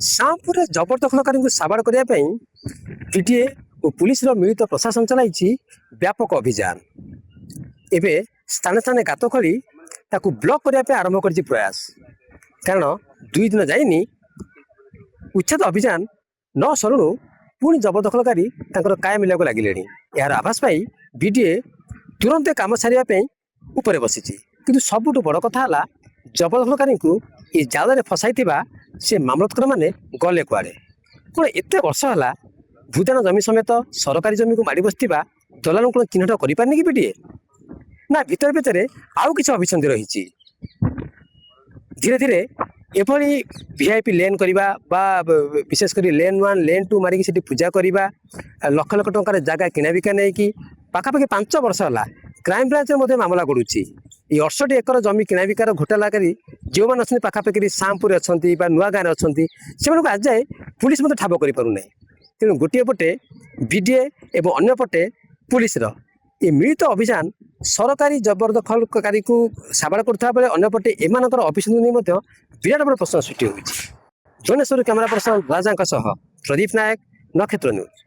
श्यामपुर जबरदखलकारी को साबाड़ करने पीटीए और पुलिस मिलित प्रशासन चलाई व्यापक अभियान एवं स्थान स्थान गात खोली ब्लॉक करने आरंभ कर प्रयास कारण 2 दिन जाइनी उच्छेद अभियान न सरुणु पुणी जबरदखलकारी काय मिला लगे यार आभास पाई बीडीए तुरंत काम सारे उपरे बसी किंतु सबुठ बड़ कथा जबरदखलकारी को ये जाल फसाई से मामलतकर मैंने गले कुआड़े कौन एत वर्ष है भूदान जमी समेत सरकारी जमी को माड़ी बसता दलाल को चिन्हट कर पारे कि बीडीए ना भितर भितर आउ कि अभिसंधि रही धीरे धीरे एभली वीआईपी लेन करवा विशेषकर लेन 1 लेन 2 मारिकी से पूजा करवा लक्ष लक्ष टंकार जगह किना बिका नहीं कि पाखापाखि 5 वर्ष है क्राइम ब्रांच में मामला गड़ुची ये 68 एकर जमी किना बिकार घोटाला करी जो मैंने अच्छा पाखापाखि श्यामपुर अच्छा नुआ गाँव अच्छा से आज जाए पुलिस मत ठाब कर पार ना तेणु गोटे पटे बीडीए एवं अन्य पटे पुलिस ये मिलित अभियान सरकारी जबरदखलकारी को साबाड़ करता बेले अंपटे एम अफिस विराट बड़ प्रश्न सृष्टि होती। भुवनेश्वर कैमरा पर्सन राजा प्रदीप नायक नक्षत्र न्यूज।